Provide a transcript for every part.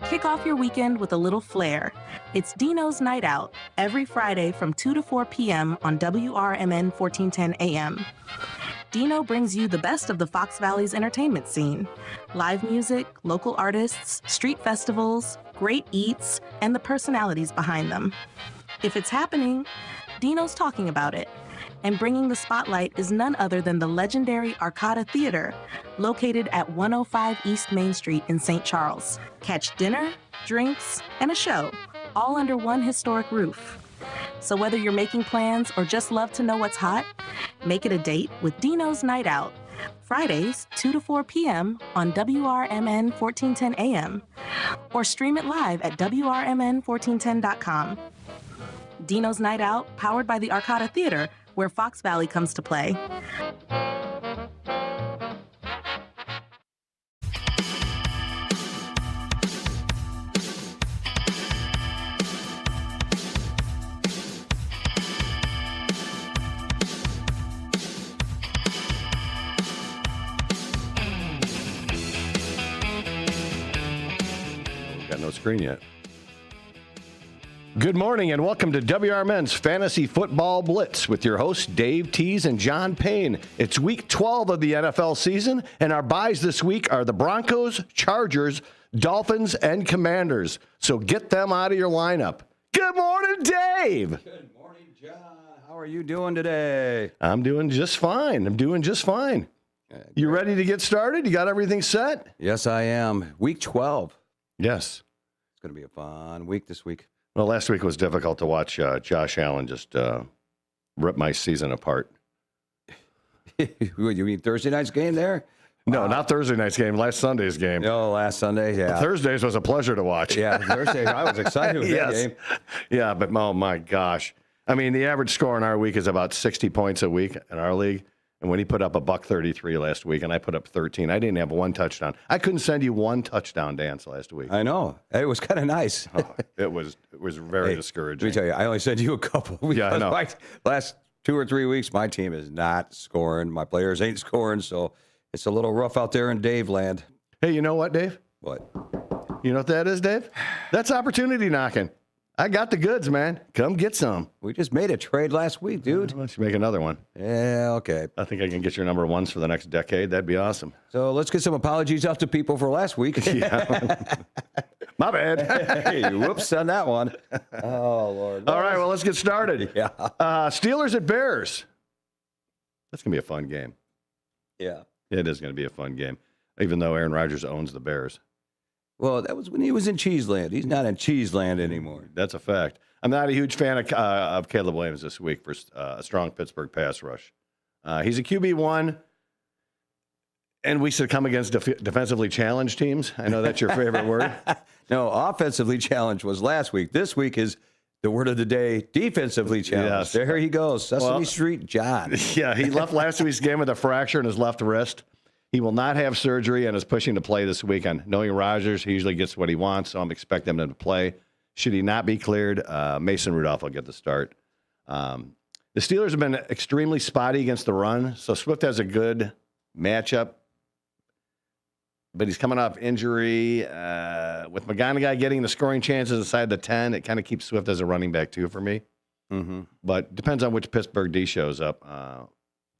Kick off your weekend with a little flair. It's Dino's Night Out, every Friday from 2 to 4 p.m. on WRMN 1410 AM. Dino brings you the best of the Fox Valley's entertainment scene. Live music, local artists, street festivals, great eats, and the personalities behind them. If it's happening, Dino's talking about it. And bringing the spotlight is none other than the legendary Arcada Theater, located at 105 East Main Street in St. Charles. Catch dinner, drinks, and a show, all under one historic roof. So whether you're making plans or just love to know what's hot, make it a date with Dino's Night Out, Fridays, 2 to 4 p.m. on WRMN 1410 AM, or stream it live at WRMN1410.com. Dino's Night Out, powered by the Arcada Theater, where Fox Valley comes to play. Got no screen yet. Good morning and welcome to WRMN's Fantasy Football Blitz with your hosts Dave Tease and John Payne. It's week 12 of the NFL season, and our buys this week are the Broncos, Chargers, Dolphins, and Commanders. So get them out of your lineup. Good morning, Dave. Good morning, John. How are you doing today? I'm doing just fine. You ready to get started? You got everything set? Yes, I am. Week 12. Yes. It's going to be a fun week this week. Well, last week was difficult to watch Josh Allen just rip my season apart. You mean Thursday night's game there? No, not Thursday night's game. Last Sunday's game. No, last Sunday, yeah. Thursdays was a pleasure to watch. Yeah, Thursday, I was excited with that game. Yeah, but oh my gosh. I mean, the average score in our week is about 60 points a week in our league. And when he put up $133 last week and I put up 13, I didn't have one touchdown. I couldn't send you one touchdown dance last week. I know. It was kind of nice. It was very discouraging. Let me tell you, I only sent you a couple. Yeah, I know. Last 2 or 3 weeks, my team is not scoring. My players ain't scoring, so it's a little rough out there in Dave land. Hey, you know what, Dave? What? You know what that is, Dave? That's opportunity knocking. I got the goods, man. Come get some. We just made a trade last week, dude. Why don't you make another one? Yeah, okay. I think I can get your number ones for the next decade. That'd be awesome. So let's get some apologies out to people for last week. Yeah. My bad. Hey, whoops on that one. Oh, Lord. All right, well, let's get started. Yeah. Steelers at Bears. That's going to be a fun game. Yeah. It is going to be a fun game, even though Aaron Rodgers owns the Bears. Well, that was when he was in Cheeseland. He's not in Cheeseland anymore. That's a fact. I'm not a huge fan of Caleb Williams this week for a strong Pittsburgh pass rush. He's a QB1, and we succumb against defensively challenged teams. I know that's your favorite word. No, offensively challenged was last week. This week is the word of the day, defensively challenged. Yes. There he goes, Sesame Street John. Yeah, he left last week's game with a fracture in his left wrist. He will not have surgery and is pushing to play this weekend. Knowing Rodgers, he usually gets what he wants, so I'm expecting him to play. Should he not be cleared, Mason Rudolph will get the start. The Steelers have been extremely spotty against the run, so Swift has a good matchup. But he's coming off injury. With McGonaghy getting the scoring chances inside the 10, it kind of keeps Swift as a running back, too, for me. Mm-hmm. But depends on which Pittsburgh D shows up,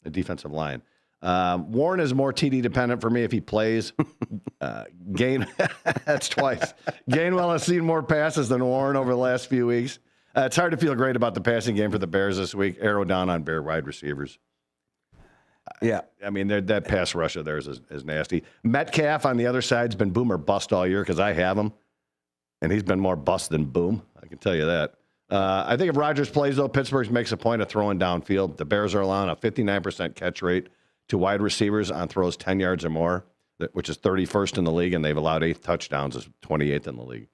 the defensive line. Warren is more TD dependent for me if he plays. That's twice. Gainwell has seen more passes than Warren over the last few weeks. It's hard to feel great about the passing game for the Bears this week. Arrow down on Bear wide receivers. Yeah. I mean, that pass rush of theirs is nasty. Metcalf on the other side has been boom or bust all year because I have him. And he's been more bust than boom. I can tell you that. I think if Rodgers plays, though, Pittsburgh makes a point of throwing downfield. The Bears are allowing a 59% catch rate to wide receivers on throws 10 yards or more, which is 31st in the league, and they've allowed 8 touchdowns, is 28th in the league.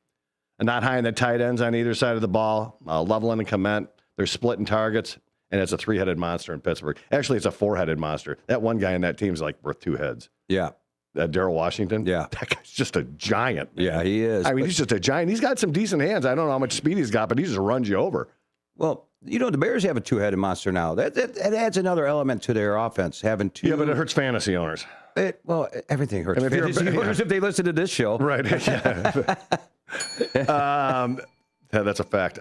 And not high in the tight ends on either side of the ball. Loveland and Clement, they're splitting targets, and it's a 3-headed monster in Pittsburgh. Actually, it's a 4-headed monster. That one guy in that team is like worth 2 heads. Yeah. Darrell Washington? Yeah. That guy's just a giant, man. Yeah, he is. I mean, he's just a giant. He's got some decent hands. I don't know how much speed he's got, but he just runs you over. Well, you know, the Bears have a 2-headed monster now. That adds another element to their offense, having 2. Yeah, but it hurts fantasy owners. Well, everything hurts I mean, fantasy owners if they listen to this show. Right. Yeah. That's a fact.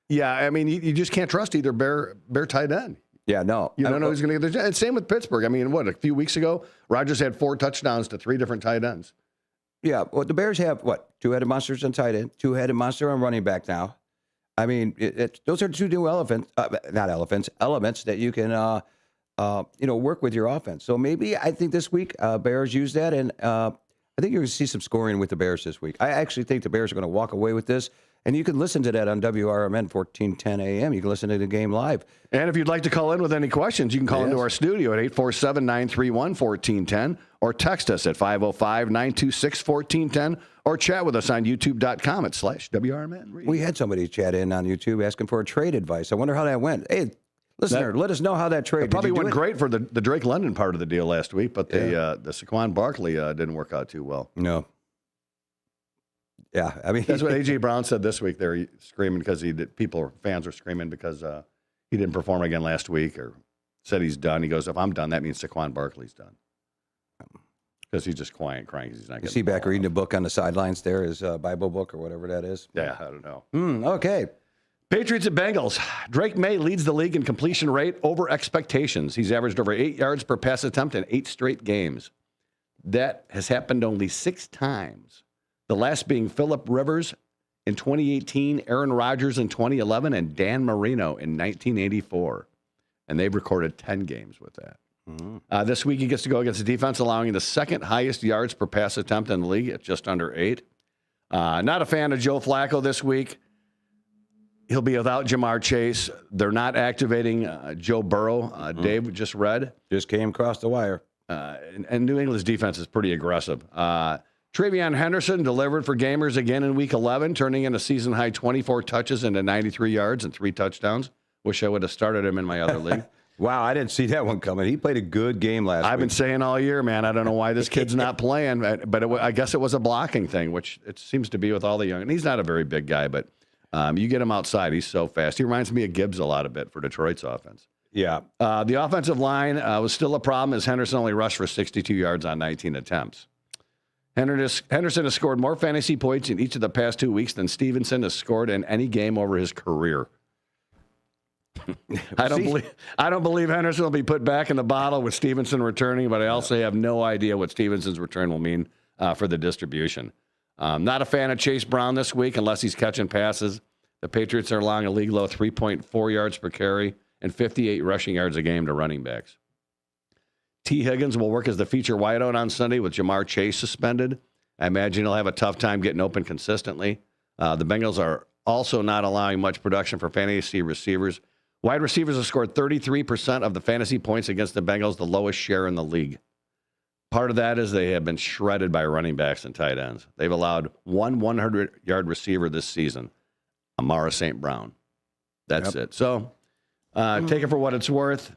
Yeah, I mean, you just can't trust either Bear tight end. Yeah, no. You don't know who's going to get the. And same with Pittsburgh. I mean, a few weeks ago, Rodgers had 4 touchdowns to 3 different tight ends. Yeah, well, the Bears have, two-headed monsters on tight end, two-headed monster on running back now. I mean, those are 2 new elements that you can, work with your offense. So maybe I think this week Bears use that, and I think you're going to see some scoring with the Bears this week. I actually think the Bears are going to walk away with this. And you can listen to that on WRMN 1410 AM. You can listen to the game live. And if you'd like to call in with any questions, you can call into our studio at 847-931-1410 or text us at 505-926-1410 or chat with us on youtube.com/WRMN. We had somebody chat in on YouTube asking for a trade advice. I wonder how that went. Hey, listener, let us know how that trade. It probably went great for the Drake London part of the deal last week, but the Saquon Barkley didn't work out too well. No. Yeah, I mean that's what A.J. Brown said this week. They're screaming because fans are screaming because he didn't perform again last week, or said he's done. He goes, "If I'm done, that means Saquon Barkley's done." Because he's just quiet, crying because he's not. Is he back reading a book on the sidelines there, his Bible book or whatever that is? Yeah, I don't know. Okay. Patriots and Bengals. Drake May leads the league in completion rate over expectations. He's averaged over 8 yards per pass attempt in 8 straight games. That has happened only 6 times. The last being Phillip Rivers in 2018, Aaron Rodgers in 2011, and Dan Marino in 1984. And they've recorded 10 games with that. This week he gets to go against the defense, allowing the 2nd highest yards per pass attempt in the league at just under 8. Not a fan of Joe Flacco this week. He'll be without Jamar Chase. They're not activating Joe Burrow. Dave just read. Just came across the wire. And New England's defense is pretty aggressive. Travion Henderson delivered for Gamers again in Week 11, turning in a season-high 24 touches into 93 yards and 3 touchdowns. Wish I would have started him in my other league. Wow, I didn't see that one coming. He played a good game last week. I've been saying all year, man, I don't know why this kid's not playing, but I guess it was a blocking thing, which it seems to be with all the young. And he's not a very big guy, but you get him outside, he's so fast. He reminds me of Gibbs a lot for Detroit's offense. Yeah. The offensive line was still a problem as Henderson only rushed for 62 yards on 19 attempts. Henderson has scored more fantasy points in each of the past 2 weeks than Stevenson has scored in any game over his career. I don't believe Henderson will be put back in the bottle with Stevenson returning, but I also have no idea what Stevenson's return will mean for the distribution. Not a fan of Chase Brown this week unless he's catching passes. The Patriots are allowing a league low 3.4 yards per carry and 58 rushing yards a game to running backs. T. Higgins will work as the feature wideout on Sunday with Jamar Chase suspended. I imagine he'll have a tough time getting open consistently. The Bengals are also not allowing much production for fantasy receivers. Wide receivers have scored 33% of the fantasy points against the Bengals, the lowest share in the league. Part of that is they have been shredded by running backs and tight ends. They've allowed one 100-yard receiver this season, Amara St. Brown. That's it. So take it for what it's worth.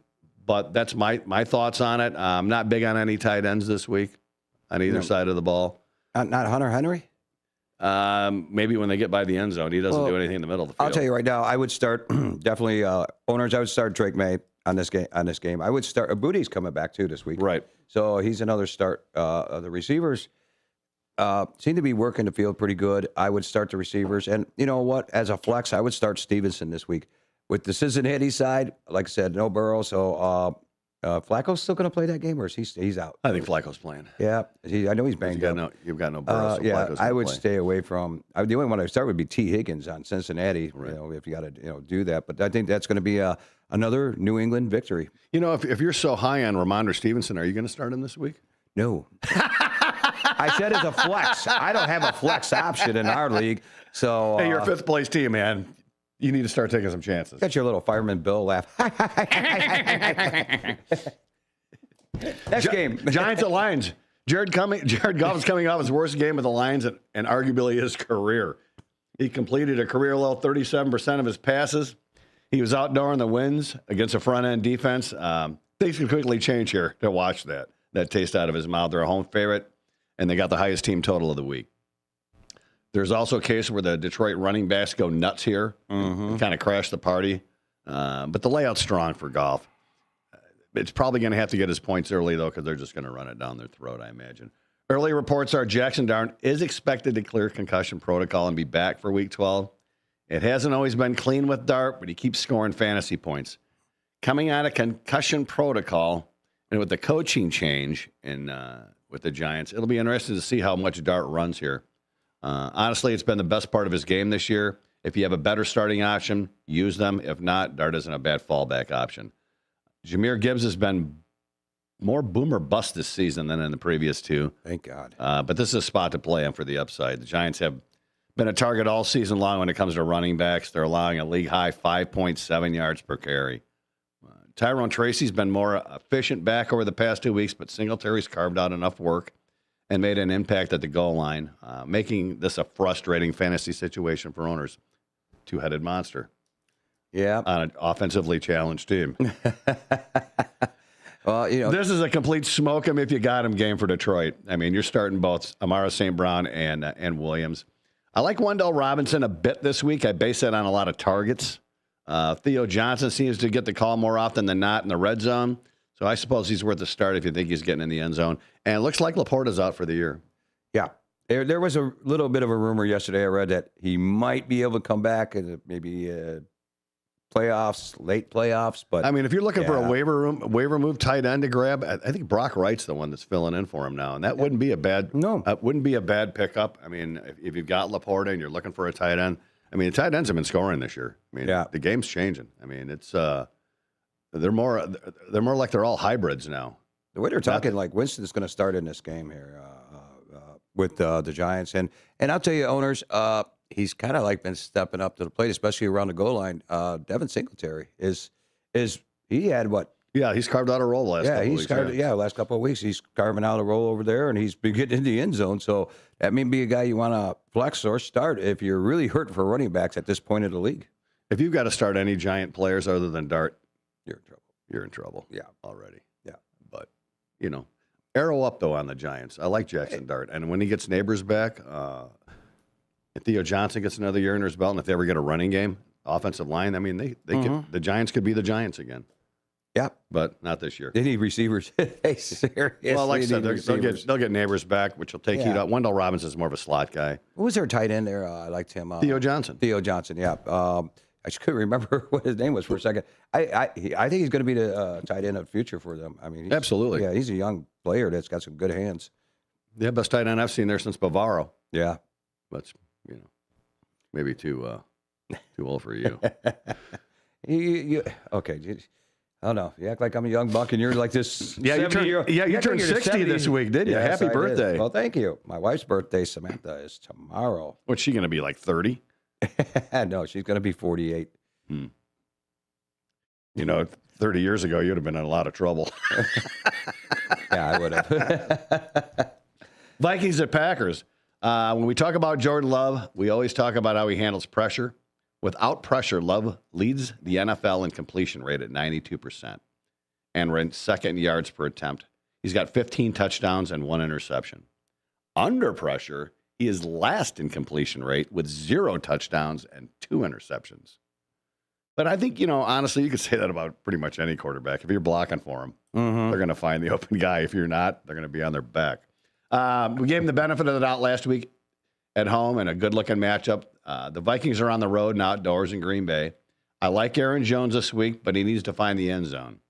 But that's my thoughts on it. I'm not big on any tight ends this week on either side of the ball. Not Hunter Henry? Maybe when they get by the end zone. He doesn't do anything in the middle of the field. I'll tell you right now, I would start definitely owners. I would start Drake May on this game. I would start Booty's coming back too this week. Right. So he's another start. The receivers seem to be working the field pretty good. I would start the receivers. And you know what? As a flex, I would start Stevenson this week. With the Cincinnati side, like I said, no Burrow. So Flacco's still going to play that game, or is he's out? I think Flacco's playing. Yeah, I know he's banged up. You've got no Burrow. So yeah, I would stay away from. The only one I would start would be T. Higgins on Cincinnati. Right. If you got to do that, but I think that's going to be another New England victory. If you're so high on Ramondre Stevenson, are you going to start him this week? No. I said as a flex. I don't have a flex option in our league. So hey, you're a 5th place team, man. You need to start taking some chances. Got your little Fireman Bill laugh. Next game. Giants at Lions. Jared Goff is coming off his worst game with the Lions and arguably his career. He completed a career low 37% of his passes. He was outdoing the wins against a front-end defense. Things can quickly change here to watch that taste out of his mouth. They're a home favorite, and they got the highest team total of the week. There's also a case where the Detroit running backs go nuts here and kind of crash the party. But the layout's strong for Goff. It's probably going to have to get his points early, though, because they're just going to run it down their throat, I imagine. Early reports are Jackson Dart is expected to clear concussion protocol and be back for Week 12. It hasn't always been clean with Dart, but he keeps scoring fantasy points. Coming out of concussion protocol and with the coaching change with the Giants, it'll be interesting to see how much Dart runs here. Honestly, it's been the best part of his game this year. If you have a better starting option, use them. If not, Dart isn't a bad fallback option. Jahmyr Gibbs has been more boom or bust this season than in the previous two. Thank God. But this is a spot to play him for the upside. The Giants have been a target all season long when it comes to running backs. They're allowing a league-high 5.7 yards per carry. Tyrone Tracy's been more efficient back over the past 2 weeks, but Singletary's carved out enough work and made an impact at the goal line, making this a frustrating fantasy situation for owners. Two-headed monster. Yeah. On an offensively challenged team. Well, this is a complete smoke him if you got him game for Detroit. I mean, you're starting both Amara St. Brown and Williams. I like Wendell Robinson a bit this week. I base that on a lot of targets. Theo Johnson seems to get the call more often than not in the red zone. So I suppose he's worth a start if you think he's getting in the end zone. And it looks like Laporta's out for the year. Yeah. There was a little bit of a rumor yesterday. I read that he might be able to come back and maybe playoffs, late playoffs. But I mean, if you're looking for a waiver move tight end to grab, I think Brock Wright's the one that's filling in for him now, and that wouldn't be a bad wouldn't be a bad pickup. I mean, if you've got Laporta and you're looking for a tight end, I mean, the tight ends have been scoring this year. I mean, the game's changing. I mean, it's they're more like they're all hybrids now. The way they're talking, like Winston's going to start in this game here with the Giants, and I'll tell you, owners. He's kind of like been stepping up to the plate, especially around the goal line. Devin Singletary is he had what? Yeah, he's carved out a role last couple he's weeks. Last couple of weeks he's carving out a role over there, and he's been getting in the end zone. So that may be a guy you want to flex or start if you're really hurting for running backs at this point of the league. If you've got to start any Giant players other than Dart, you're in trouble. You're in trouble. Yeah, already. Yeah, but arrow up though on the Giants. I like Jackson Dart, and when he gets Neighbors back. If Theo Johnson gets another year under his belt, and if they ever get a running game, offensive line, I mean, they could, the Giants could be the Giants again. Yeah, but not this year. They need receivers. They seriously well, like I said, receivers. they'll get Neighbors back, which will take heat up. Wendell Robinson's more of a slot guy. Who was their tight end there? I liked him. Theo Johnson. Theo Johnson. Yeah. I just couldn't remember what his name was for a second. I think he's going to be the tight end of the future for them. I mean, absolutely. Yeah, he's a young player that's got some good hands. Yeah, best tight end I've seen there since Bavaro. Yeah, but maybe too old for you. Okay. I don't know. You act like I'm a young buck, and you're like this. You turned 60 this week, didn't you? Yes, Happy birthday! Did. Well, thank you. My wife's birthday, Samantha, is tomorrow. What's she going to be, like 30? No, she's going to be 48. 30 years ago, you'd have been in a lot of trouble. Yeah, I would have. Vikings at Packers. When we talk about Jordan Love, we always talk about how he handles pressure. Without pressure, Love leads the NFL in completion rate at 92% and ranks second in yards per attempt. He's got 15 touchdowns and 1 interception. Under pressure, he is last in completion rate with 0 touchdowns and 2 interceptions. But I think, honestly, you could say that about pretty much any quarterback. If you're blocking for him, they're going to find the open guy. If you're not, they're going to be on their back. We gave him the benefit of the doubt last week at home and a good-looking matchup. The Vikings are on the road and outdoors in Green Bay. I like Aaron Jones this week, but he needs to find the end zone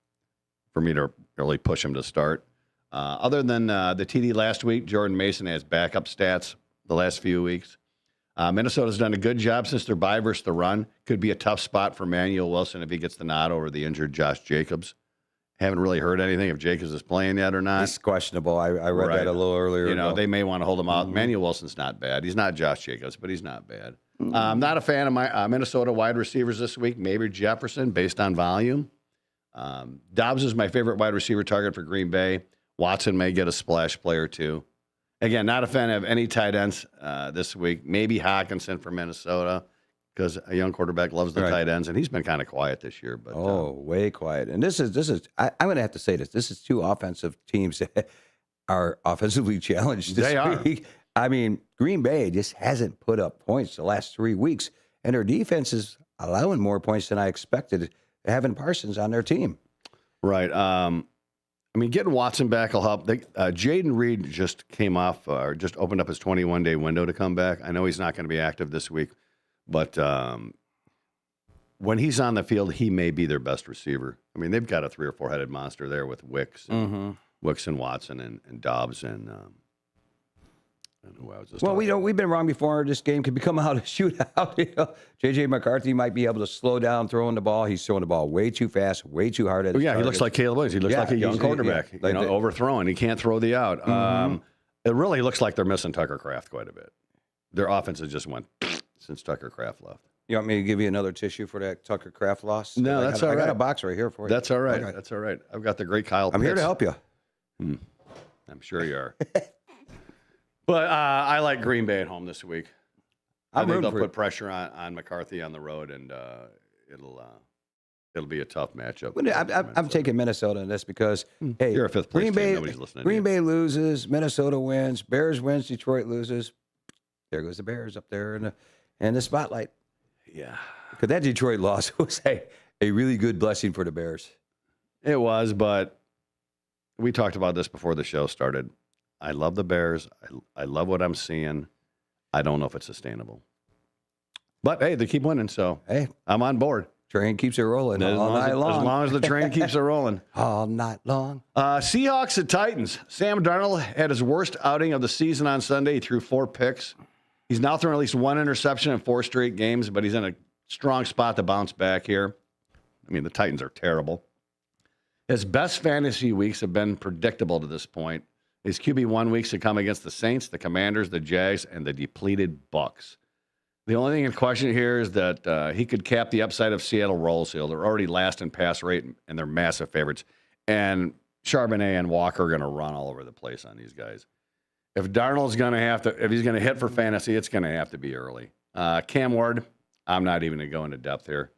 for me to really push him to start. Other than the TD last week, Jordan Mason has backup stats the last few weeks. Minnesota's done a good job since their bye versus the run. Could be a tough spot for Manuel Wilson if he gets the nod over the injured Josh Jacobs. Haven't really heard anything if Jacobs is playing yet or not. He's questionable. I read that a little earlier. They may want to hold him out. Manuel Wilson's not bad. He's not Josh Jacobs, but he's not bad. I'm not a fan of my Minnesota wide receivers this week. Maybe Jefferson based on volume. Dobbs is my favorite wide receiver target for Green Bay. Watson may get a splash play or two. Again, not a fan of any tight ends this week. Maybe Hawkinson for Minnesota because a young quarterback loves the tight ends, and he's been kind of quiet this year. But way quiet. And this is. I'm going to have to say this. This is 2 offensive teams that are offensively challenged this week. I mean, Green Bay just hasn't put up points the last 3 weeks, and their defense is allowing more points than I expected, having Parsons on their team. Right. I mean, getting Watson back will help. Jaden Reed just came off, or just opened up his 21-day window to come back. I know he's not going to be active this week, but when he's on the field, he may be their best receiver. I mean, they've got a 3 or 4-headed monster there with Wicks and Watson and Dobbs and who I was just Well, we've been wrong before. This game could become out a shootout. J.J. McCarthy might be able to slow down throwing the ball. He's throwing the ball way too fast, way too hard at his he targets. looks like Caleb Williams. He looks like a young quarterback, overthrowing. He can't throw the out. It really looks like they're missing Tucker Kraft quite a bit. Their offense has just went since Tucker Kraft left. You want me to give you another tissue for that Tucker Kraft loss? No, that's all right. I got a box right here for you. That's all right. Okay. That's all right. I've got the great Kyle I'm Pitts. here to help you. I'm sure you are. But I like Green Bay at home this week. I think they'll put pressure on McCarthy on the road, and it'll be a tough matchup. I'm taking Minnesota in this because, hey, you're a fifth place team. Nobody's listening. Green Bay loses, Minnesota wins, Bears wins, Detroit loses. There goes the Bears up there in the spotlight. Yeah. Because that Detroit loss was a really good blessing for the Bears. It was, but we talked about this before the show started. I love the Bears. I love what I'm seeing. I don't know if it's sustainable. But, hey, they keep winning, so hey, I'm on board. Train keeps it rolling all night long. As long as the train keeps it rolling. All night long. Seahawks at Titans. Sam Darnold had his worst outing of the season on Sunday. He threw 4 picks. He's now thrown at least 1 interception in 4 straight games, but he's in a strong spot to bounce back here. I mean, the Titans are terrible. His best fantasy weeks have been predictable to this point. His QB1 weeks have come against the Saints, the Commanders, the Jags, and the depleted Bucs. The only thing in question here is that he could cap the upside of Seattle Rolls Hill. They're already last in pass rate, and they're massive favorites. And Charbonnet and Walker are going to run all over the place on these guys. If Darnold's going to if he's going to hit for fantasy, it's going to have to be early. Cam Ward, I'm not even going to go into depth here.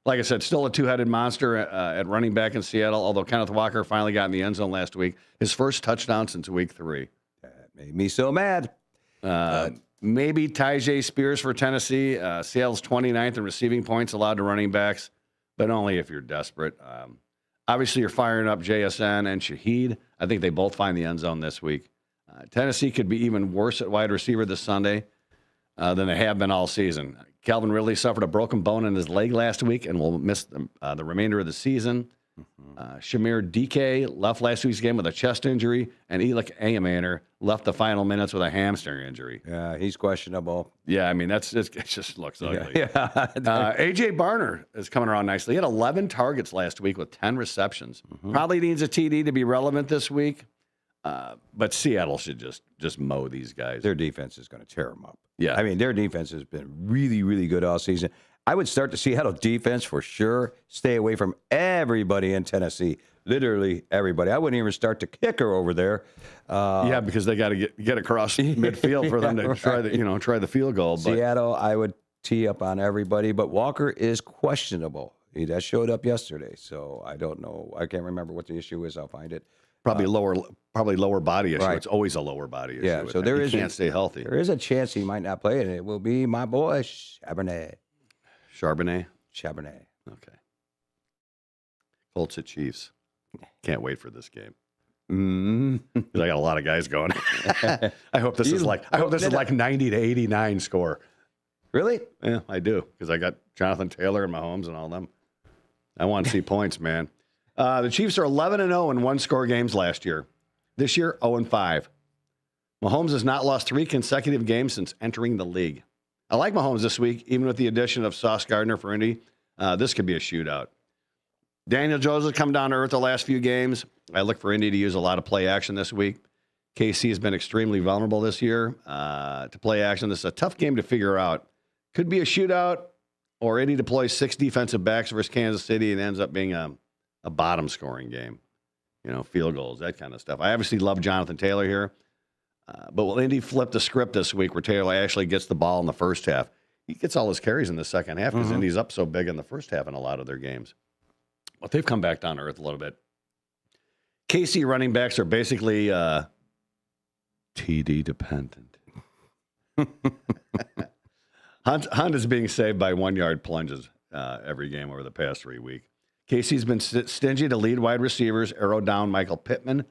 Like I said, still a 2-headed monster at running back in Seattle, although Kenneth Walker finally got in the end zone last week. His first touchdown since week 3. That made me so mad. Maybe Tyjae Spears for Tennessee. Seattle's 29th in receiving points allowed to running backs, but only if you're desperate. Obviously, you're firing up JSN and Shaheed. I think they both find the end zone this week. Tennessee could be even worse at wide receiver this Sunday than they have been all season. Calvin Ridley suffered a broken bone in his leg last week and will miss the remainder of the season. Shamir DK left last week's game with a chest injury, and Elik Ayamaner left the final minutes with a hamstring injury. Yeah, he's questionable. Yeah, I mean, it just looks ugly. Yeah. A.J. Barner is coming around nicely. He had 11 targets last week with 10 receptions. Probably needs a TD to be relevant this week, but Seattle should just mow these guys. Their defense is going to tear them up. Yeah. I mean, their defense has been really, really good all season. I would start the Seattle defense for sure. Stay away from everybody in Tennessee. Literally everybody. I wouldn't even start the kicker over there. Yeah, because they got to get across midfield for them to try the field goal. But Seattle, I would tee up on everybody, but Walker is questionable. That showed up yesterday, so I don't know. I can't remember what the issue is. I'll find it. Probably lower body issue. Right. It's always a lower body issue. Yeah, so he can't stay healthy. There is a chance he might not play, and it will be my boy Charbonnet. Charbonnet. Okay. Colts at Chiefs. Can't wait for this game. Mm-hmm. 'Cause I got a lot of guys going. I hope this is like 90-89 score. Really? Yeah, I do, because I got Jonathan Taylor and Mahomes and all them. I want to see points, man. The Chiefs are 11-0 in one-score games last year. This year, 0-5. Mahomes has not lost 3 consecutive games since entering the league. I like Mahomes this week, even with the addition of Sauce Gardner for Indy. This could be a shootout. Daniel Jones has come down to earth the last few games. I look for Indy to use a lot of play action this week. KC has been extremely vulnerable this year to play action. This is a tough game to figure out. Could be a shootout, or Indy deploys 6 defensive backs versus Kansas City and ends up being a bottom scoring game. Field goals, that kind of stuff. I obviously love Jonathan Taylor here. But will Indy flip the script this week where Taylor actually gets the ball in the first half? He gets all his carries in the second half because Indy's up so big in the first half in a lot of their games. But they've come back down to earth a little bit. KC running backs are basically TD dependent. Hunt is being saved by 1-yard plunges every game over the past 3 weeks. Casey's been stingy to lead wide receivers, arrow down Michael Pittman.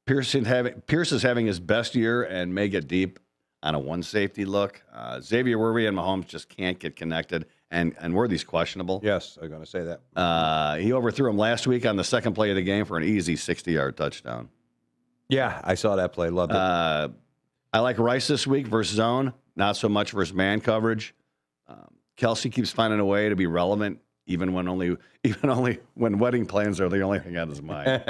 Pierce is having his best year and may get deep on a one safety look. Xavier Worthy and Mahomes just can't get connected, and Worthy's questionable. Yes, I'm going to say that. He overthrew him last week on the second play of the game for an easy 60-yard touchdown. Yeah, I saw that play. Loved it. I like Rice this week versus zone, not so much versus man coverage. Kelsey keeps finding a way to be relevant, even when wedding plans are the only thing on his mind.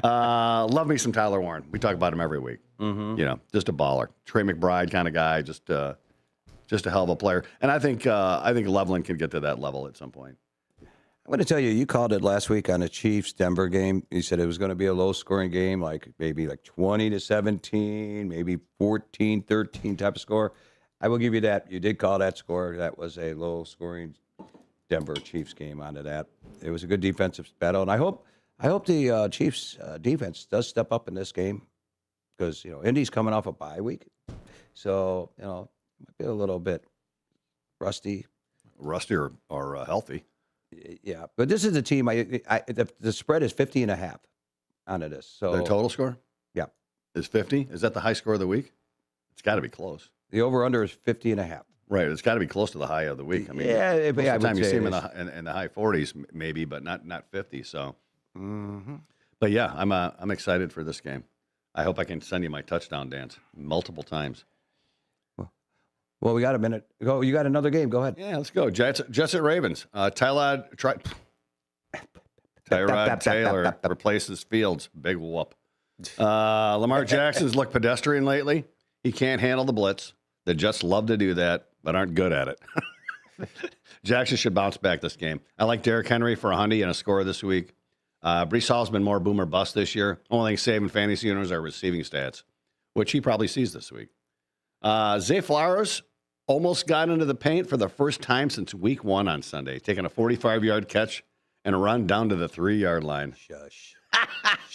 Love me some Tyler Warren. We talk about him every week. Mm-hmm. You know, just a baller, Trey McBride kind of guy, just a hell of a player. And I think Loveland can get to that level at some point. I'm going to tell you, you called it last week on the Chiefs-Denver game. You said it was going to be a low-scoring game, maybe 20-17, maybe 14-13 type of score. I will give you that. You did call that score. That was a low-scoring Denver Chiefs game onto that. It was a good defensive battle, and I hope the Chiefs defense does step up in this game because Indy's coming off a bye week, so might be a little bit rusty or healthy. Yeah, but this is a team. The spread is 50.5 onto this. So the total score, yeah, is 50. Is that the high score of the week? It's got to be close. The over/under is 50.5. Right, it's got to be close to the high of the week. I mean, most of the time you see them in the high 40s, maybe, but not 50. So, But yeah, I'm excited for this game. I hope I can send you my touchdown dance multiple times. Well, we got a minute. Go. You got another game. Go ahead. Yeah, let's go. Jets at Ravens. Tyrod Taylor replaces Fields. Big whoop. Lamar Jackson's looked pedestrian lately. He can't handle the blitz. The Jets love to do that, but aren't good at it. Jackson should bounce back this game. I like Derrick Henry for a hundy and a score this week. Breece Hall's been more boom or bust this year. Only thing saving fantasy owners are receiving stats, which he probably sees this week. Zay Flowers almost got into the paint for the first time since week 1 on Sunday, taking a 45-yard catch and a run down to the 3-yard line. Shush.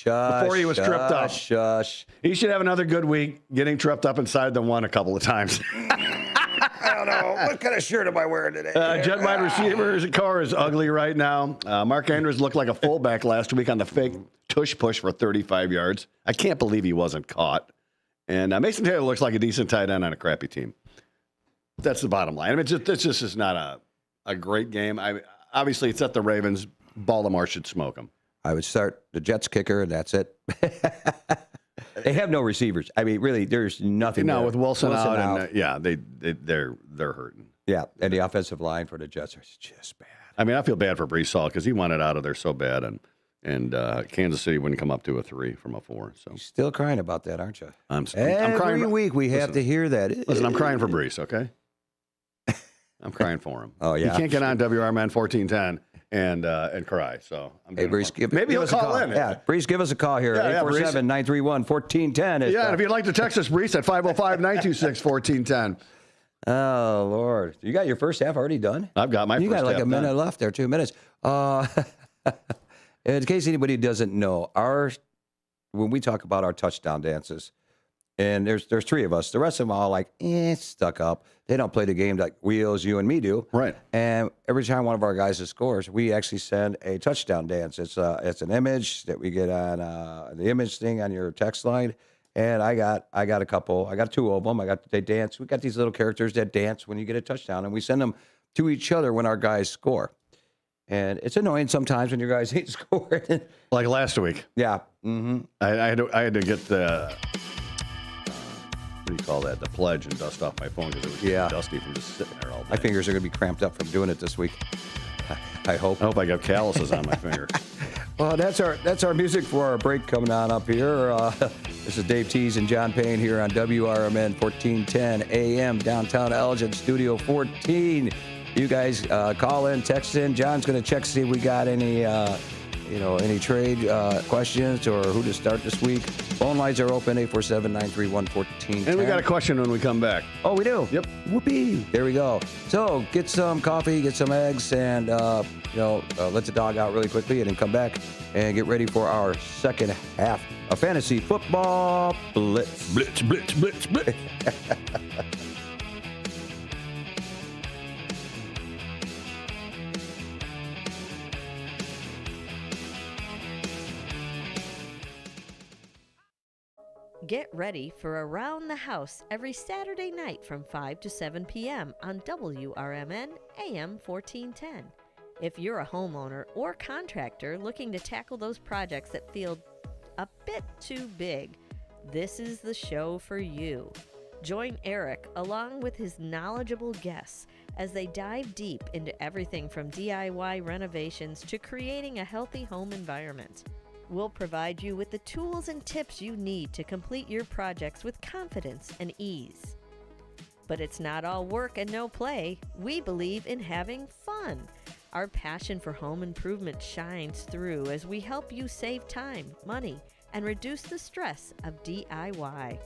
Before he was tripped up. Shush. He should have another good week getting tripped up inside the one a couple of times. I don't know. What kind of shirt am I wearing today? Jet wide receivers core is ugly right now. Mark Andrews looked like a fullback last week on the fake tush push for 35 yards. I can't believe he wasn't caught. And Mason Taylor looks like a decent tight end on a crappy team. That's the bottom line. I mean, it's just not a great game. Obviously, it's at the Ravens. Baltimore should smoke them. I would start the Jets kicker, and that's it. They have no receivers. I mean, really, there's nothing. No, there. with Wilson out. And they're hurting. Yeah, and the offensive line for the Jets are just bad. I mean, I feel bad for Breece Hall because he wanted out of there so bad, and Kansas City wouldn't come up to a 3 from a 4. So you're still crying about that, aren't you? I'm Every crying. week we have to hear that. Listen, I'm crying for Breece. Okay, I'm crying for him. Oh yeah, you can't get on WRMN 1410 and cry. So I'm hey, Breece, maybe he'll call in. Yeah, Breece, give us a call here. 847-931-1410. Yeah, and if you'd like to text us, Breece, at 505-926-1410. Oh Lord, you got your first half already done? I've got my. You first got like half a minute done. left there, 2 minutes. In case anybody doesn't know, when we talk about our touchdown dances, and there's 3 of us, the rest of them are all like, stuck up. They don't play the game like Wheels, you and me do. Right. And every time one of our guys scores, we actually send a touchdown dance. It's an image that we get on the image thing on your text line. And I got a couple. I got 2 of them. They dance. We got these little characters that dance when you get a touchdown, and we send them to each other when our guys score. And it's annoying sometimes when your guys ain't scored. Like last week. Yeah. Mm-hmm. I had to get the what do you call that? The pledge and dust off my phone because it was dusty from just sitting there all day. My fingers are going to be cramped up from doing it this week. I hope. I hope I got calluses on my finger. Well, that's our music for our break coming on up here. This is Dave Tease and John Payne here on WRMN 1410 AM downtown Elgin, Studio 14. You guys call in, text in. John's going to check to see if we got any trade questions or who to start this week. Phone lines are open, 847-931-1410. And we got a question when we come back. Oh, we do? Yep. Whoopee. There we go. So get some coffee, get some eggs, and, let the dog out really quickly and then come back and get ready for our second half of Fantasy Football Blitz. Blitz, blitz, blitz, blitz. ready for Around the House every Saturday night from 5 to 7 p.m. on WRMN AM 1410. If you're a homeowner or contractor looking to tackle those projects that feel a bit too big, this is the show for you. Join Eric along with his knowledgeable guests as they dive deep into everything from DIY renovations to creating a healthy home environment. We'll provide you with the tools and tips you need to complete your projects with confidence and ease. But it's not all work and no play. We believe in having fun. Our passion for home improvement shines through as we help you save time, money, and reduce the stress of DIY.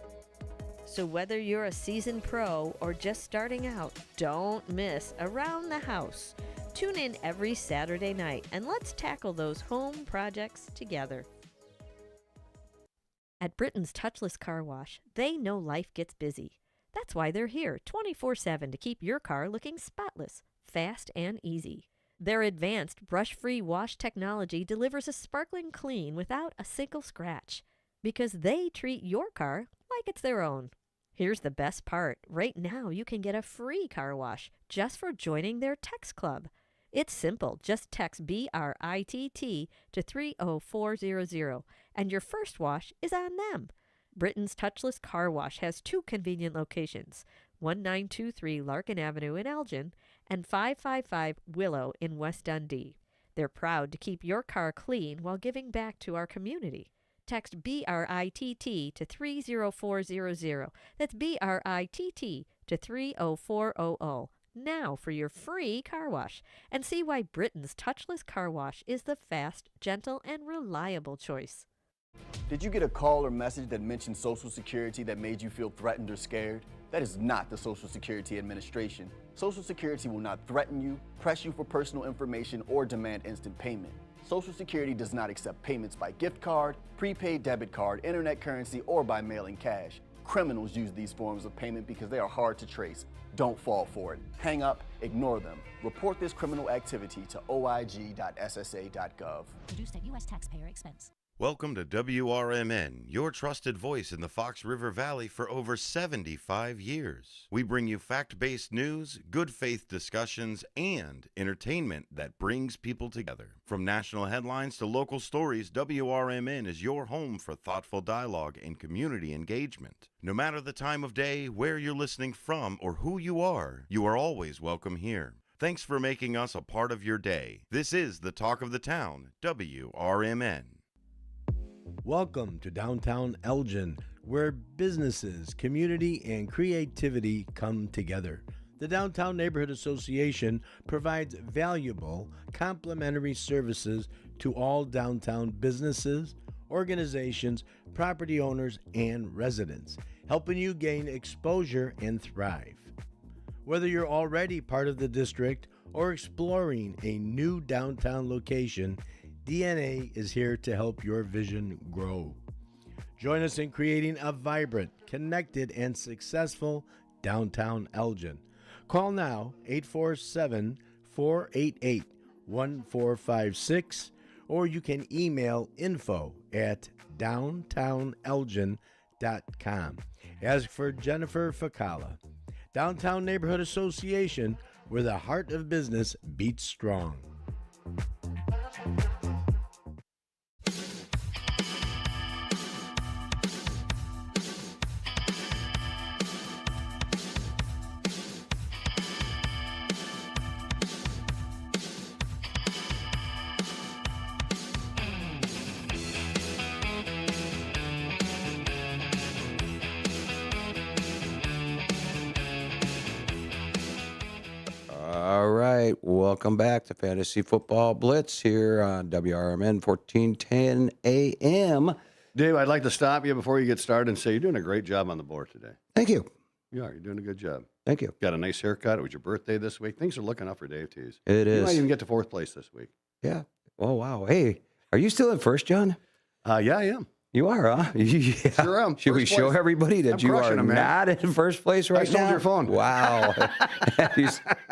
So whether you're a seasoned pro or just starting out, don't miss Around the House. Tune in every Saturday night and let's tackle those home projects together. At Britain's Touchless Car Wash, they know life gets busy. That's why they're here 24/7 to keep your car looking spotless, fast, and easy. Their advanced brush-free wash technology delivers a sparkling clean without a single scratch, because they treat your car like it's their own. Here's the best part. Right now, you can get a free car wash just for joining their text club. It's simple. Just text BRITT to 30400, and your first wash is on them. Britain's Touchless Car Wash has two convenient locations, 1923 Larkin Avenue in Elgin and 555 Willow in West Dundee. They're proud to keep your car clean while giving back to our community. Text BRITT to 30400. That's BRITT to 30400 now for your free car wash, and see why Britain's Touchless Car Wash is the fast, gentle, and reliable choice. Did you get a call or message that mentioned Social Security that made you feel threatened or scared? That is not the Social Security Administration. Social Security will not threaten you, press you for personal information, or demand instant payment. Social Security does not accept payments by gift card, prepaid debit card, internet currency, or by mailing cash. Criminals use these forms of payment because they are hard to trace. Don't fall for it. Hang up, ignore them. Report this criminal activity to oig.ssa.gov. Produced at U.S. taxpayer expense. Welcome to WRMN, your trusted voice in the Fox River Valley for over 75 years. We bring you fact-based news, good faith discussions, and entertainment that brings people together. From national headlines to local stories, WRMN is your home for thoughtful dialogue and community engagement. No matter the time of day, where you're listening from, or who you are always welcome here. Thanks for making us a part of your day. This is the Talk of the Town, WRMN. Welcome to downtown Elgin, where businesses, community, and creativity come together. The Downtown Neighborhood Association provides valuable, complimentary services to all downtown businesses, organizations, property owners, and residents, helping you gain exposure and thrive. Whether you're already part of the district or exploring a new downtown location, DNA is here to help your vision grow. Join us in creating a vibrant, connected, and successful downtown Elgin. Call now 847-488-1456, or you can email info@downtownelgin.com. Ask for Jennifer Facala. Downtown Neighborhood Association, where the heart of business beats strong. All right, welcome back to Fantasy Football Blitz here on WRMN 1410 AM. Dave, I'd like to stop you before you get started and say you're doing a great job on the board today. Thank you. You are. You're doing a good job. Thank you. Got a nice haircut. It was your birthday this week. Things are looking up for Dave Tees. It You is. might even get to fourth place this week. Yeah. Oh, wow. Hey, are you still in first, John? Yeah, I am. You are, huh? Yeah. Sure am. Should we First show place. everybody that I'm you are crushing 'em, man. not in first place right now? I sold your phone. Wow.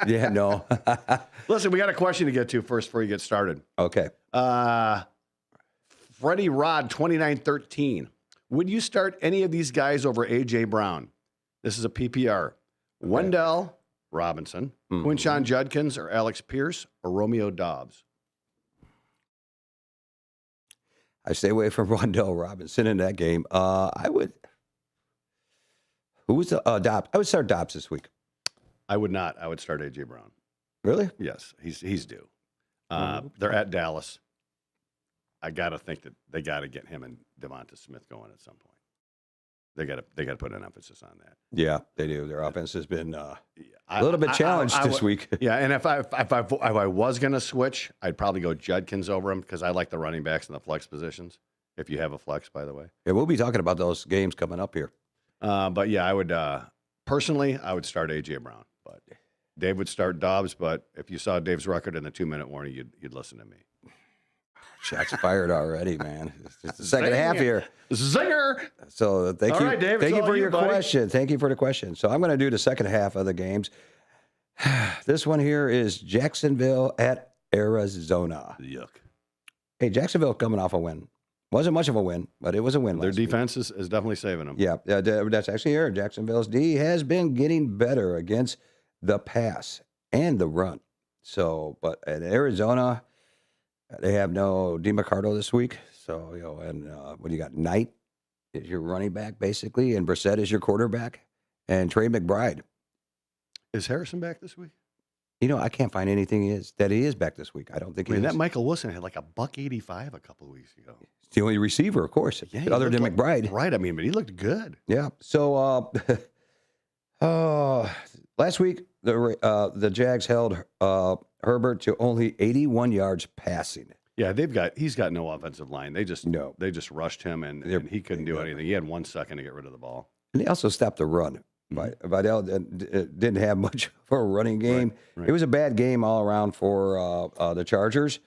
Yeah, no. Listen, we got a question to get to first before you get started. Okay. Freddie Rod 2913. Would you start any of these guys over A.J. Brown? This is a PPR. Wendell Robinson, Quinshon Judkins, or Alex Pierce, or Romeo Dobbs? I stay away from Wendell Robinson in that game. I would. Who's Dobbs? I would start Dobbs this week. I would not. I would start A.J. Brown. Really? Yes, he's due. They're at Dallas. I got to think that they got to get him and Devonta Smith going at some point. They got to put an emphasis on that. Yeah, they do. Their offense has been a little bit challenged this week. Yeah, and if I was going to switch, I'd probably go Judkins over him because I like the running backs in the flex positions. If you have a flex, by the way. Yeah, we'll be talking about those games coming up here. But yeah, I would personally, I would start A.J. Brown, but Dave would start Dobbs. But if you saw Dave's record in the 2-minute warning, you'd listen to me. Shots fired already, man. It's just the second half here. Zinger! So thank you. Right, Dave, thank you for your buddy. question. Thank you for the question. So I'm going to do the second half of the games. This one here is Jacksonville at Arizona. Yuck. Hey, Jacksonville coming off a win. Wasn't much of a win, but it was a win. Their last week. defense is definitely saving them. Yeah, that's actually here. Jacksonville's D has been getting better against the pass and the run. So, but at Arizona, they have no DeMarcado this week. So, and when you got Knight is your running back, basically, and Brissett is your quarterback, and Trey McBride. Is Harrison back this week? I can't find anything that he is back this week. I don't think he is. That Michael Wilson had like $185 a couple of weeks ago. It's the only receiver, of course, Yeah, other than McBride. Right, but he looked good. Yeah. So last week, the Jags held Herbert to only 81 yards passing. Yeah, he's got no offensive line. They just rushed him and he couldn't do anything. He had 1 second to get rid of the ball. And they also stopped the run. Vidal didn't have much for a running game. Right. It was a bad game all around for the Chargers.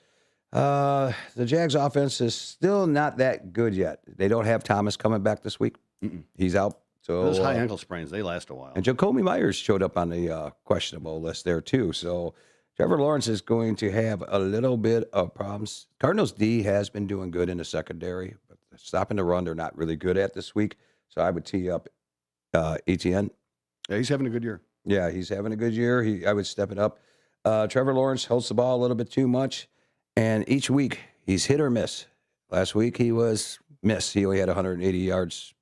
The Jags offense is still not that good yet. They don't have Thomas coming back this week. He's out. So those high ankle sprains, they last a while. And Jacoby Myers showed up on the questionable list there too. So Trevor Lawrence is going to have a little bit of problems. Cardinals D has been doing good in the secondary, but stopping the run they're not really good at this week. So I would tee up ETN. Yeah, he's having a good year. Yeah, he's having a good year. I would step it up. Trevor Lawrence holds the ball a little bit too much, and each week he's hit or miss. Last week he was miss. He only had 180 yards.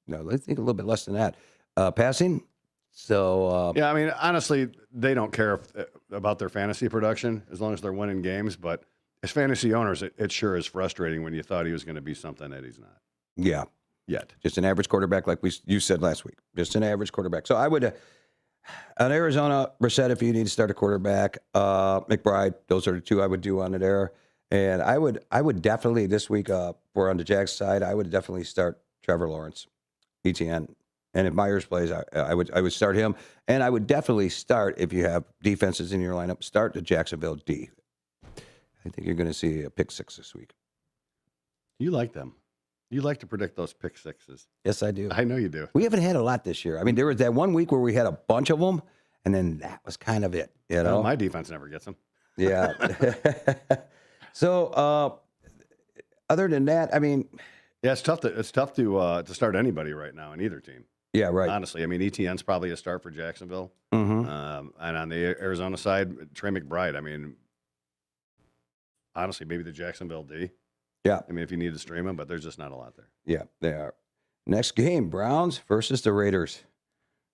No, I think a little bit less than that. Passing. So yeah, honestly, they don't care about their fantasy production as long as they're winning games. But as fantasy owners, it sure is frustrating when you thought he was going to be something that he's not. Yeah. Yet. Just an average quarterback, like you said last week. Just an average quarterback. So I would, on Arizona, Brissett, if you need to start a quarterback, McBride, those are the two I would do on it there. And I would definitely this week, we're on the Jags side, I would definitely start Trevor Lawrence, ETN. And if Myers plays, I would start him. And I would definitely start, if you have defenses in your lineup, start the Jacksonville D. I think you're going to see a pick six this week. You like them. You like to predict those pick sixes. Yes, I do. I know you do. We haven't had a lot this year. There was that 1 week where we had a bunch of them, and then that was kind of it. Well, my defense never gets them. Yeah. So, other than that, yeah, it's tough to start anybody right now in either team. Yeah, right. Honestly, ETN's probably a start for Jacksonville. Mm-hmm. And on the Arizona side, Trey McBride. Honestly, maybe the Jacksonville D. Yeah. If you need to stream them, but there's just not a lot there. Yeah, they are. Next game, Browns versus the Raiders.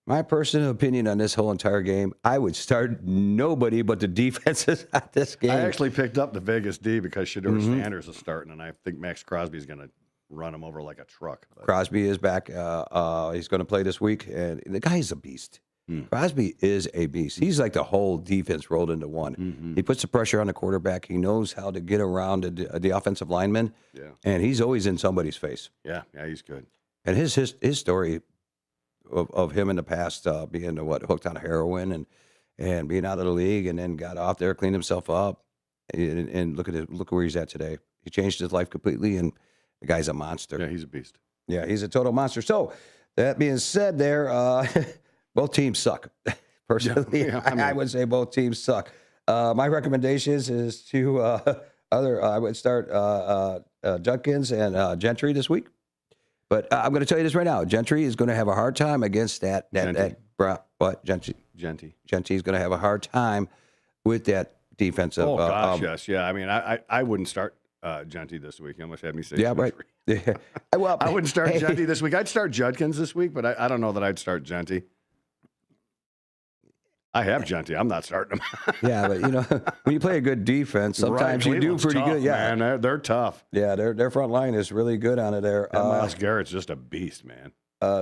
My personal opinion on this whole entire game, I would start nobody but the defenses at this game. I actually picked up the Vegas D because Shedeur Sanders is starting, and I think Max Crosby is going to run him over like a truck. But. Crosby is back. He's going to play this week, and the guy is a beast. Crosby is a beast. He's like the whole defense rolled into one. Mm-hmm. He puts the pressure on the quarterback. He knows how to get around the offensive lineman, and he's always in somebody's face. Yeah, he's good. And his story of him in the past being hooked on heroin and being out of the league, and then got off there, cleaned himself up, and look where he's at today. He changed his life completely, and the guy's a monster. Yeah, he's a beast. Yeah, he's a total monster. So that being said, both teams suck. Personally, I would say both teams suck. My recommendations is to I would start Judkins and Gentry this week. But I'm going to tell you this right now. Gentry is going to have a hard time against that. Genty. Genty is going to have a hard time with that defensive. Oh, gosh, yes. Yeah, I mean, I wouldn't start Genty this week. You almost had me say Yeah, right. Yeah. Well, I wouldn't start Genty this week. I'd start Judkins this week, but I don't know that I'd start Genty. I have Genty. I'm not starting him. Yeah, but, when you play a good defense, sometimes you do pretty tough, good. Yeah, man. They're tough. Yeah, their front line is really good on it there. And Myles Garrett's just a beast, man.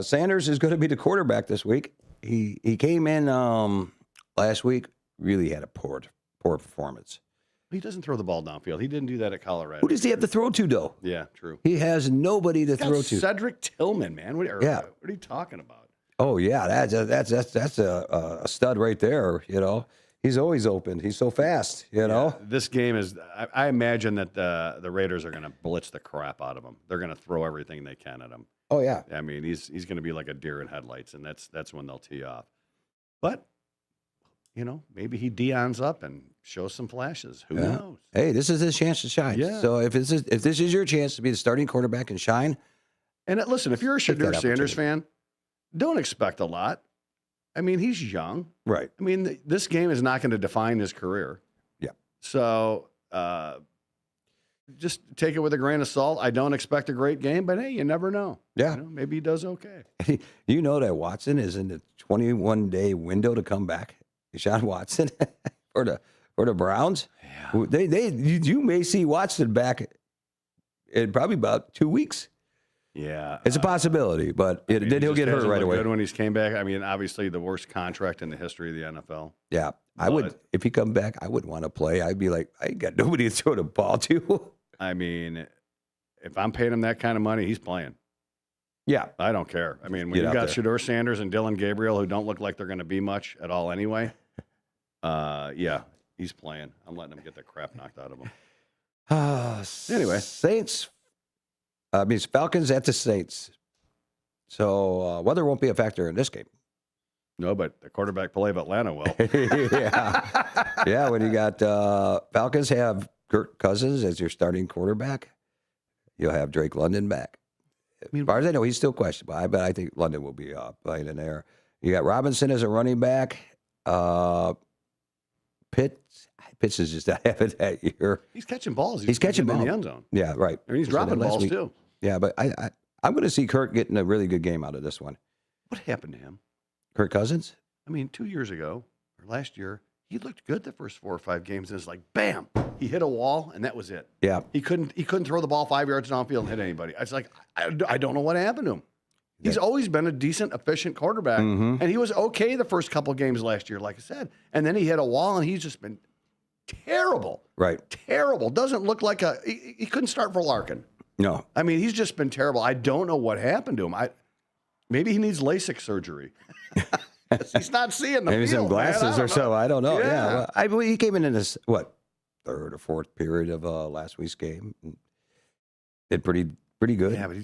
Sanders is going to be the quarterback this week. He came in last week, really had a poor performance. He doesn't throw the ball downfield. He didn't do that at Colorado. Who does he have to throw to, though? Yeah, true. He has nobody to throw to. Cedric Tillman, man. What are you talking about? Oh yeah, that's a stud right there. He's always open. He's so fast. This game is. I imagine that the Raiders are going to blitz the crap out of him. They're going to throw everything they can at him. Oh yeah. I mean, he's going to be like a deer in headlights, and that's when they'll tee off. But maybe he Deion's up and shows some flashes. Who knows? Hey, this is his chance to shine. Yeah. So if this is your chance to be the starting quarterback and shine, and listen, if you're a Shedeur Sanders fan, don't expect a lot. I mean, he's young. Right. I mean, this game is not going to define his career. Yeah. So just take it with a grain of salt. I don't expect a great game, but hey, you never know. Yeah. Maybe he does okay. You know that Watson is in the 21-day window to come back. Deshaun Watson for the Browns. Yeah. You may see Watson back in probably about 2 weeks. Yeah, it's a possibility, but then he'll get hurt right away. Good when he's came back. I mean, obviously the worst contract in the history of the NFL. Yeah, I would if he come back. I wouldn't want to play. I'd be like, I ain't got nobody to throw the ball to. I mean, if I'm paying him that kind of money, he's playing. Yeah, I don't care. I mean, when you got Shedeur Sanders and Dylan Gabriel, who don't look like they're going to be much at all anyway, yeah, he's playing. I'm letting him get the crap knocked out of him. Anyway, Saints. Falcons at the Saints. So weather won't be a factor in this game. No, but the quarterback play of Atlanta will. Yeah, when you got Falcons have Kirk Cousins as your starting quarterback, you'll have Drake London back. As far as I know, he's still questionable, but I think London will be playing in there. You got Robinson as a running back. Pitts is just not having that year. He's catching balls. He's catching balls in the end zone. Yeah, right. I mean, he's dropping balls too. Yeah, but I'm going to see Kirk getting a really good game out of this one. What happened to him? Kirk Cousins? I mean, 2 years ago or last year, he looked good the first 4 or 5 games, and it's like, bam, he hit a wall, and that was it. Yeah, he couldn't throw the ball 5 yards downfield and hit anybody. It's like I don't know what happened to him. He's always been a decent, efficient quarterback, and he was okay the first couple games last year, like I said, and then he hit a wall, and he's just been terrible. Right, terrible. Doesn't look like he couldn't start for Larkin. No, I mean, he's just been terrible. I don't know what happened to him. Maybe he needs LASIK surgery. He's not seeing the maybe field, some glasses or so. I don't know. Yeah. Well, he came in this third or fourth period of last week's game. Did pretty good. Yeah, but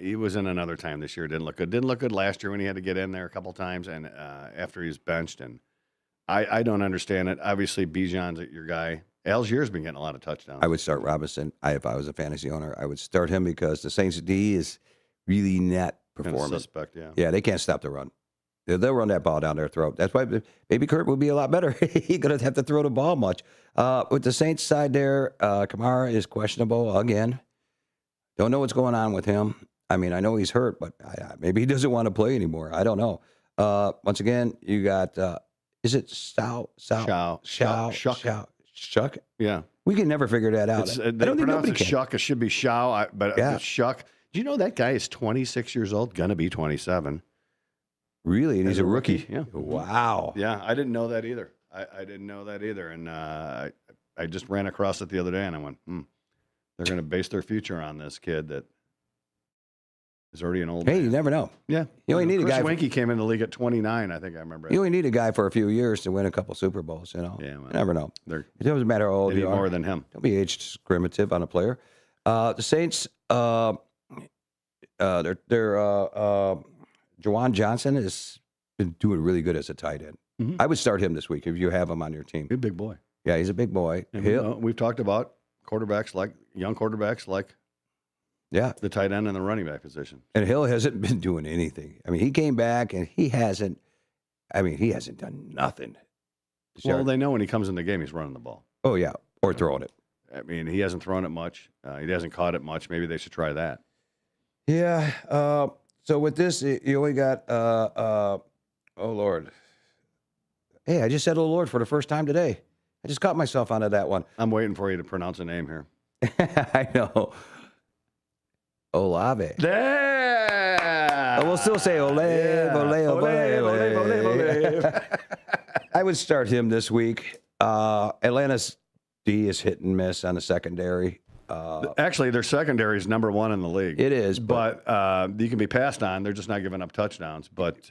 he was in another time this year. Didn't look good. Didn't look good last year when he had to get in there a couple times, and after he was benched. And I don't understand it. Obviously, Bijan's your guy. Algier's been getting a lot of touchdowns. I would start Robinson. If I was a fantasy owner, I would start him because the Saints D is really not performing. Kind of suspect, yeah. Yeah, they can't stop the run. They'll run that ball down their throat. That's why maybe Kurt would be a lot better. He's going to have to throw the ball much. With the Saints side there, Kamara is questionable again. Don't know what's going on with him. I mean, I know he's hurt, but maybe he doesn't want to play anymore. I don't know. Once again, you got, is it Shuck? Yeah. We can never figure that out. They don't pronounce it Shuck. It should be Shao, but it's Shuck. Do you know that guy is 26 years old, going to be 27? Really? And he's a rookie? Yeah. Wow. Yeah, I didn't know that either. I didn't know that either. And I just ran across it the other day, and I went, they're going to base their future on this kid that is already an old man. You never know. Yeah. You only need a guy. Chris Weinke came in the league at 29, I think I remember. You only need a guy for a few years to win a couple Super Bowls, you know? Yeah, well, you never know. It doesn't matter how old you are. More than him. Don't be age discriminative on a player. The Saints, Jawan Johnson has been doing really good as a tight end. Mm-hmm. I would start him this week if you have him on your team. He's a big boy. Yeah, he's a big boy. And we've talked about young quarterbacks like Yeah. the tight end and the running back position. And Hill hasn't been doing anything. I mean, he came back and he hasn't done nothing. Well, they know when he comes in the game, he's running the ball. Oh, yeah. Or throwing it. I mean, he hasn't thrown it much. He hasn't caught it much. Maybe they should try that. Yeah. So with this, you only got, oh, Lord. Hey, I just said, oh, Lord, for the first time today. I just caught myself onto that one. I'm waiting for you to pronounce a name here. I know. Olave. Yeah. We'll still say Olave. I would start him this week. Atlanta's D is hit and miss on the secondary. Actually, their secondary is number 1 in the league. It is. But you can be passed on. They're just not giving up touchdowns. But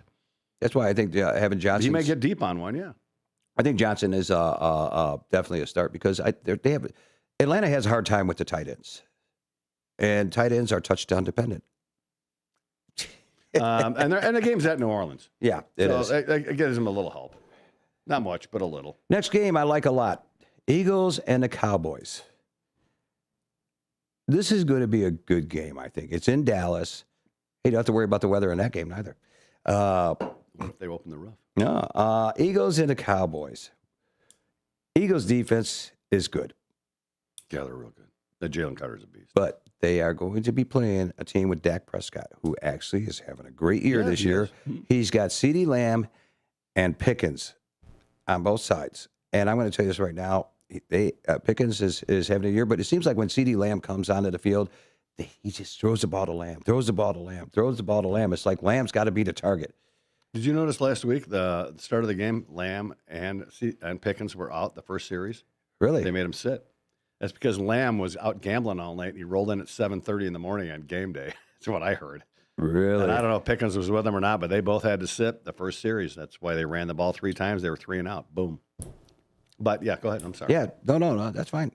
that's why I think having Johnson. He may get deep on one, yeah. I think Johnson is definitely a start because Atlanta has a hard time with the tight ends. And tight ends are touchdown dependent. And the game's at New Orleans. Yeah, it is. It gives them a little help. Not much, but a little. Next game I like a lot. Eagles and the Cowboys. This is going to be a good game, I think. It's in Dallas. You don't have to worry about the weather in that game, neither. They open the roof. No. Eagles and the Cowboys. Eagles defense is good. Yeah, they're real good. The Jalen Carter's a beast. But they are going to be playing a team with Dak Prescott, who actually is having a great year this year. He's got CeeDee Lamb and Pickens on both sides. And I'm going to tell you this right now. Pickens is having a year, but it seems like when CeeDee Lamb comes onto the field, he just throws the ball to Lamb, throws the ball to Lamb, throws the ball to Lamb. It's like Lamb's got to be the target. Did you notice last week, the start of the game, Lamb and Pickens were out the first series? Really? They made him sit. That's because Lamb was out gambling all night. He rolled in at 7:30 in the morning on game day. That's what I heard. Really? And I don't know if Pickens was with him or not, but they both had to sit the first series. That's why they ran the ball 3 times. They were 3 and out. Boom. But, yeah, go ahead. I'm sorry. Yeah, no, that's fine.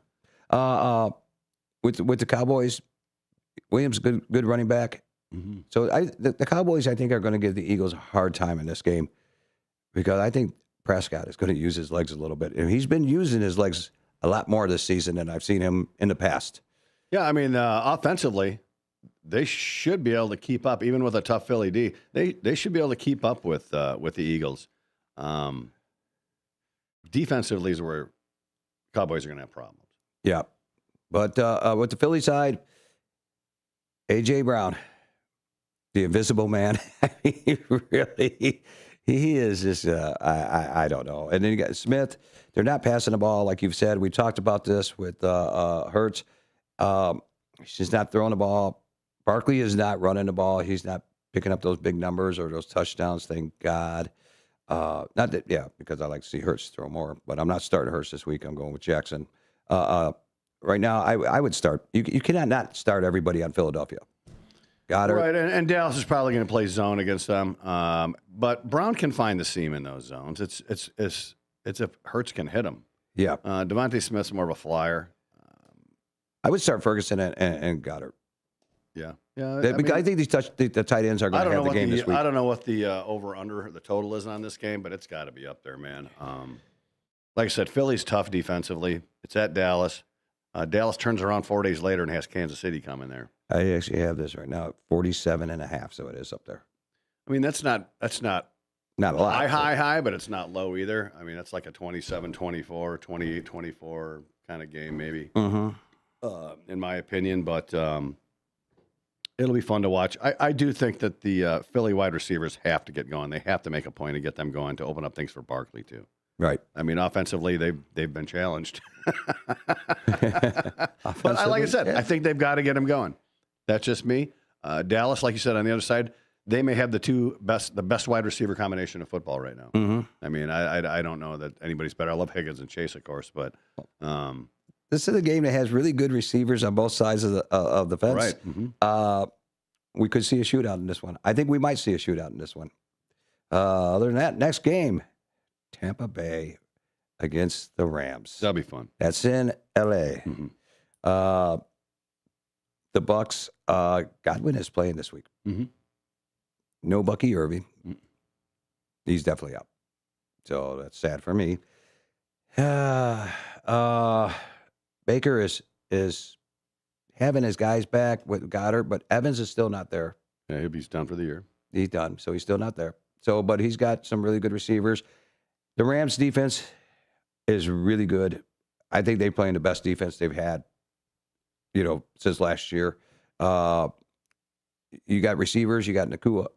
With the Cowboys, Williams, good running back. Mm-hmm. So the Cowboys, I think, are going to give the Eagles a hard time in this game because I think Prescott is going to use his legs a little bit. And he's been using his legs a lot more this season than I've seen him in the past. Yeah, I mean, offensively, they should be able to keep up, even with a tough Philly D. They should be able to keep up with the Eagles. Defensively is where Cowboys are going to have problems. Yeah. But with the Philly side, A.J. Brown, the invisible man, he is just, I don't know. And then you got Smith. They're not passing the ball, like you've said. We talked about this with Hurts. He's just not throwing the ball. Barkley is not running the ball. He's not picking up those big numbers or those touchdowns, thank God. Not that, yeah, because I like to see Hurts throw more, but I'm not starting Hurts this week. I'm going with Jackson. Right now, I would start. You cannot not start everybody on Philadelphia. Goddard. Right, and Dallas is probably going to play zone against them. But Brown can find the seam in those zones. It's if Hurts can hit him. Yeah. Devontae Smith's more of a flyer. I would start Ferguson and Goddard. Yeah. I think the tight ends are going to have the game this week. I don't know what the over-under, the total is on this game, but it's got to be up there, man. Like I said, Philly's tough defensively. It's at Dallas. Dallas turns around 4 days later and has Kansas City come in there. I actually have this right now at 47.5, so it is up there. I mean, that's not not a lot. High, but it's not low either. I mean, that's like a 27-24, 28-24 kind of game, maybe, in my opinion. But it'll be fun to watch. I do think that the Philly wide receivers have to get going. They have to make a point to get them going to open up things for Barkley, too. Right. I mean, offensively, they've been challenged. But like I said, I think they've got to get them going. That's just me. Dallas, like you said, on the other side, they may have the best wide receiver combination of football right now. Mm-hmm. I mean, I don't know that anybody's better. I love Higgins and Chase, of course, but this is a game that has really good receivers on both sides of the fence. Right. Mm-hmm. We could see a shootout in this one. I think we might see a shootout in this one. Other than that, next game, Tampa Bay against the Rams. That'll be fun. That's in L.A. Mm-hmm. The Bucks. Godwin is playing this week. Mm-hmm. No Bucky Irving. He's definitely out. So that's sad for me. Baker is having his guys back with Goddard, but Evans is still not there. Yeah, he's done for the year. He's done, so he's still not there. So, but he's got some really good receivers. The Rams defense is really good. I think they're playing the best defense they've had, since last year. You got receivers. You got Nakua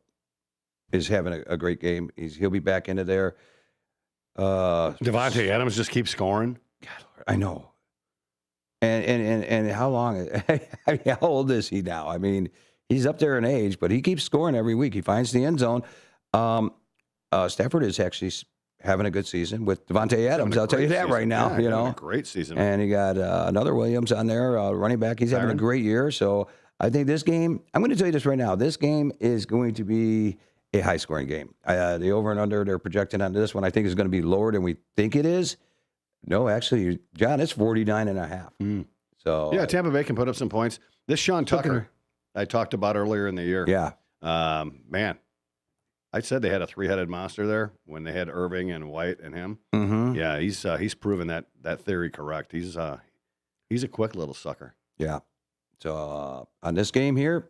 is having a great game. He'll be back into there. Devontae Adams just keeps scoring. God, I know. And how long? How old is he now? I mean, he's up there in age, but he keeps scoring every week. He finds the end zone. Stafford is actually having a good season with Devontae Adams. I'll tell you that right now. Yeah, a great season. And he got another Williams on there, running back. He's having a great year. So I think this game, I'm going to tell you this right now, this game is going to be a high-scoring game. The over and under they're projecting on this one, I think, is going to be lower than we think it is. No, actually, John, it's 49.5. So yeah, Tampa Bay can put up some points. This Sean Tucker, I talked about earlier in the year. Yeah. Man, I said they had a three-headed monster there when they had Irving and White and him. Mm-hmm. Yeah, he's proven that theory correct. He's a quick little sucker. Yeah. So on this game here,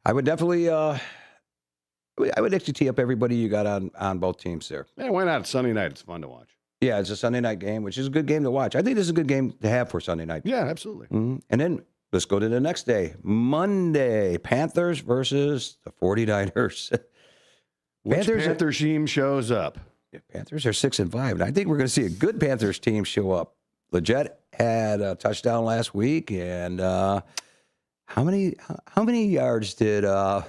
I would definitely I would actually tee up everybody you got on both teams there. Yeah, why not? It's Sunday night. It's fun to watch. Yeah, it's a Sunday night game, which is a good game to watch. I think this is a good game to have for Sunday night. Yeah, absolutely. Mm-hmm. And then let's go to the next day, Monday, Panthers versus the 49ers. Which Panthers team shows up? Yeah, Panthers are 6-5, and I think we're going to see a good Panthers team show up. Leggett had a touchdown last week, and how many yards did? Why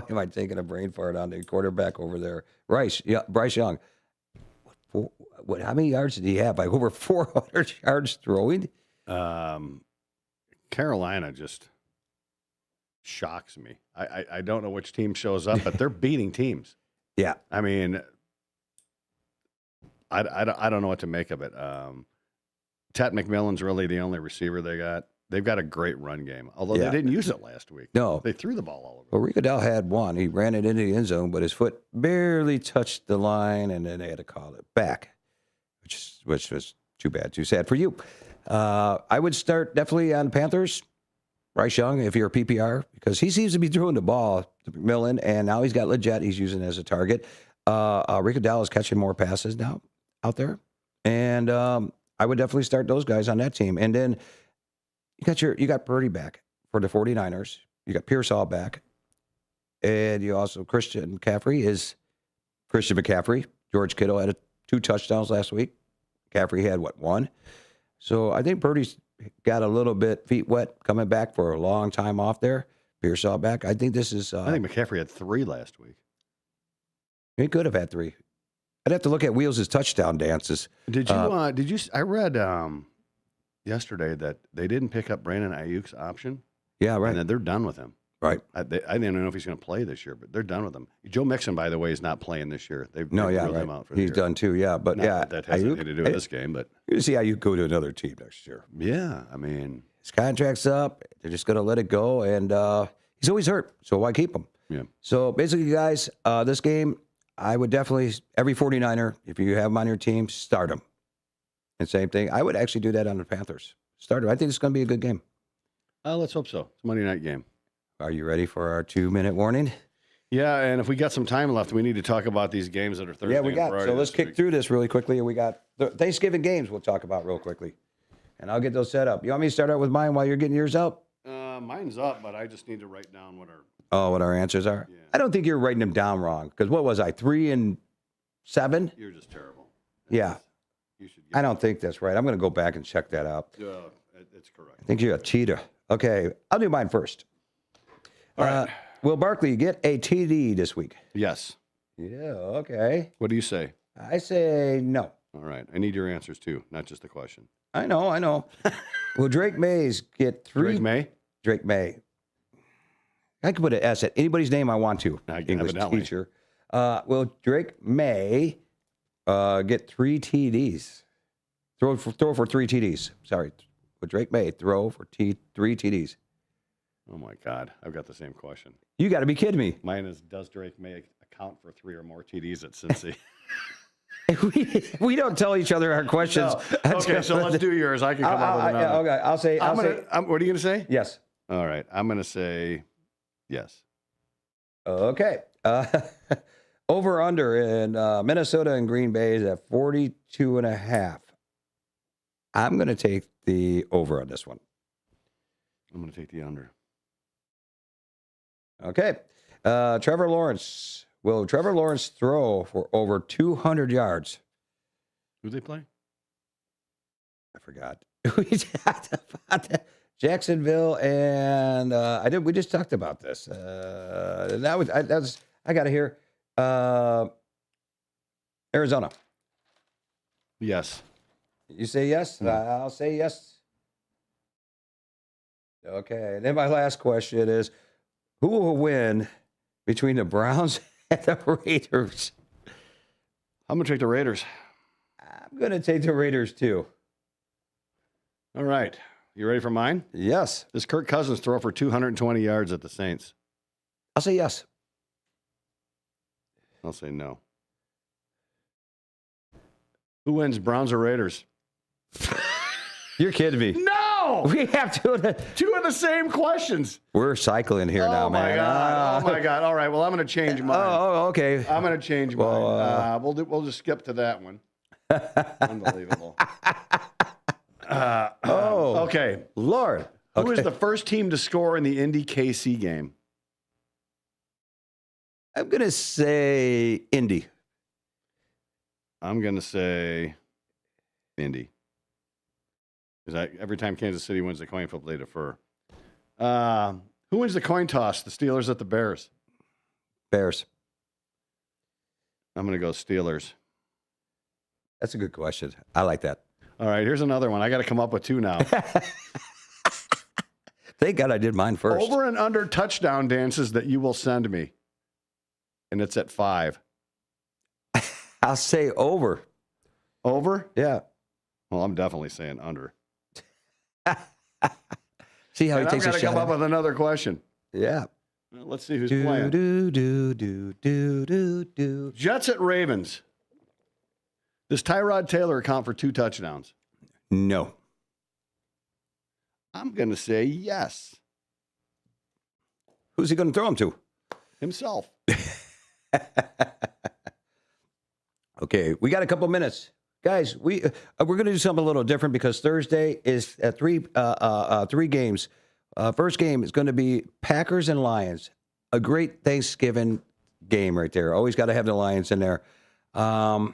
am I taking a brain fart on the quarterback over there? Bryce Young. How many yards did he have? Like over 400 yards throwing. Carolina just shocks me. I don't know which team shows up, but they're beating teams. Yeah, I mean, I don't know what to make of it. Ted McMillan's really the only receiver they got. They've got a great run game, although they didn't use it last week. No. They threw the ball all over. Well, Rico Dell had one. He ran it into the end zone, but his foot barely touched the line, and then they had to call it back, which was too bad, too sad for you. I would start definitely on Panthers. Bryce Young, if you're a PPR, because he seems to be throwing the ball to McMillan, and now he's got Leggett he's using as a target. Rico Dell is catching more passes now out there, and I would definitely start those guys on that team. And then you got Purdy back for the 49ers. You got Pearsall back. And you also, Christian McCaffrey. George Kittle had 2 touchdowns last week. McCaffrey had, 1? So I think Purdy's got a little bit feet wet coming back for a long time off there. Pearsall back. I think this is... I think McCaffrey had 3 last week. He could have had 3. I'd have to look at Wheels' touchdown dances. Did you? I read yesterday that they didn't pick up Brandon Ayuk's option. Yeah, right. And that they're done with him. Right. I didn't know if he's going to play this year, but they're done with him. Joe Mixon, by the way, is not playing this year. They've ruled him out for the year. He's done too. Yeah, but that has nothing to do with this game. But you see Ayuk go to another team next year. Yeah, I mean, his contract's up. They're just going to let it go, and he's always hurt. So why keep him? Yeah. So basically, guys, this game, I would definitely, every 49er, if you have them on your team, start them. And same thing, I would actually do that on the Panthers. Start them. I think it's going to be a good game. Let's hope so. It's a Monday night game. Are you ready for our 2-minute warning? Yeah, and if we got some time left, we need to talk about these games that are Thursday. Yeah, we and got. Friday So let's this kick week. through this really quickly. We got the Thanksgiving games we'll talk about real quickly. And I'll get those set up. You want me to start out with mine while you're getting yours out? Mine's up, but I just need to write down what our answers are? Yeah. I don't think you're writing them down wrong. Because what was I, 3 and 7? You're just terrible. Yeah. You should. I don't think that's right. I'm going to go back and check that out. It's correct. I think you're a cheater. Okay, I'll do mine first. All right. Will Barkley get a TD this week? Yes. Yeah, okay. What do you say? I say no. All right. I need your answers too, not just the question. I know. Will Drake Mays get 3? Drake May? Drake May. I can put an S at anybody's name I want to. English Evidently. teacher. Will Drake May get 3 TDs? Throw for 3 TDs. Sorry. Will Drake May throw for 3 TDs? Oh, my God. I've got the same question. You got to be kidding me. Mine is, does Drake May account for 3 or more TDs at Cincy? we don't tell each other our questions. No. Okay, so let's do yours. I can come up with another. Okay, I'll say. What are you going to say? Yes. All right, I'm going to say yes. Okay. Over under in Minnesota and Green Bay is at 42.5. I'm going to take the over on this one. I'm going to take the under. Okay. Trevor Lawrence. Will Trevor Lawrence throw for over 200 yards? Who they play? I forgot. We talked about that. Jacksonville and we just talked about this. I got it here. Arizona. Yes. You say yes? I'll say yes. Okay. And then my last question is, who will win between the Browns and the Raiders? I'm going to take the Raiders. I'm going to take the Raiders too. All right. You ready for mine? Yes. Does Kirk Cousins throw for 220 yards at the Saints? I'll say yes. I'll say no. Who wins, Browns or Raiders? You're kidding me. No! We have two of the same questions. We're cycling here now, man. Oh, my God. All right. Well, I'm going to change mine. Oh, okay. I'm going to change mine. We'll just skip to that one. Unbelievable. Okay. Lord. Who is the first team to score in the Indy KC game? I'm going to say Indy. I'm going to say Indy. Because every time Kansas City wins the coin flip, they defer. Who wins the coin toss? The Steelers at the Bears? Bears. I'm going to go Steelers. That's a good question. I like that. All right, here's another one. I got to come up with two now. Thank God I did mine first. Over and under touchdown dances that you will send me. And it's at 5. I'll say over. Over? Yeah. Well, I'm definitely saying under. See how he takes a shot. I've got to come up with another question. Yeah. Well, let's see who's playing. Jets at Ravens. Does Tyrod Taylor account for 2 touchdowns? No. I'm going to say yes. Who's he going to throw him to? Himself. Okay, we got a couple minutes. Guys, we're going to do something a little different because Thursday is three games. First game is going to be Packers and Lions. A great Thanksgiving game right there. Always got to have the Lions in there. Why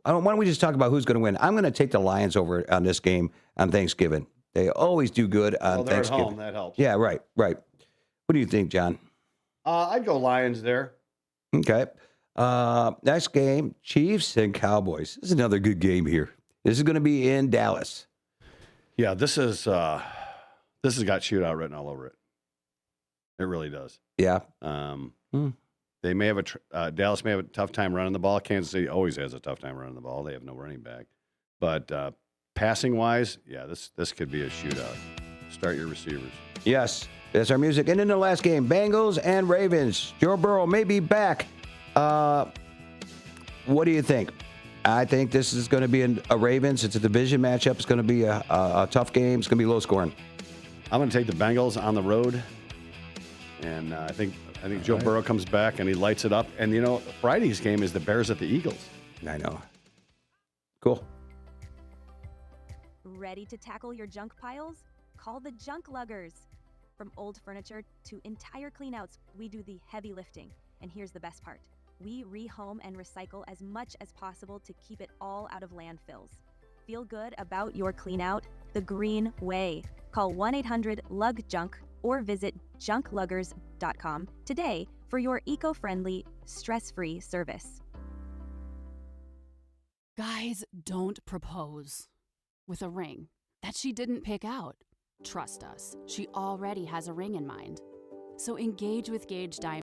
don't we just talk about who's going to win? I'm going to take the Lions over on this game on Thanksgiving. They always do good on they're Thanksgiving. At home, that helps. Yeah, right. What do you think, John? I'd go Lions there. Okay. Next game, Chiefs and Cowboys. This is another good game here. This is going to be in Dallas. Yeah, this has got shootout written all over it. It really does. Yeah. They may have Dallas may have a tough time running the ball. Kansas City always has a tough time running the ball. They have no running back. But passing wise, yeah, this could be a shootout. Start your receivers. Yes, that's our music. And in the last game, Bengals and Ravens. Joe Burrow may be back. What do you think? I think this is going to be a Ravens. It's a division matchup. It's going to be a tough game. It's going to be low scoring. I'm going to take the Bengals on the road, and I think Joe Burrow comes back and he lights it up. And Friday's game is the Bears at the Eagles. I know. Cool. Ready to tackle your junk piles? Call the Junk Luggers. From old furniture to entire cleanouts, we do the heavy lifting. And here's the best part. We rehome and recycle as much as possible to keep it all out of landfills. Feel good about your cleanout the green way. Call 1-800-LUG-JUNK or visit junkluggers.com today for your eco-friendly, stress-free service. Guys don't propose with a ring that she didn't pick out. Trust us, she already has a ring in mind. So engage with Gage Diamond.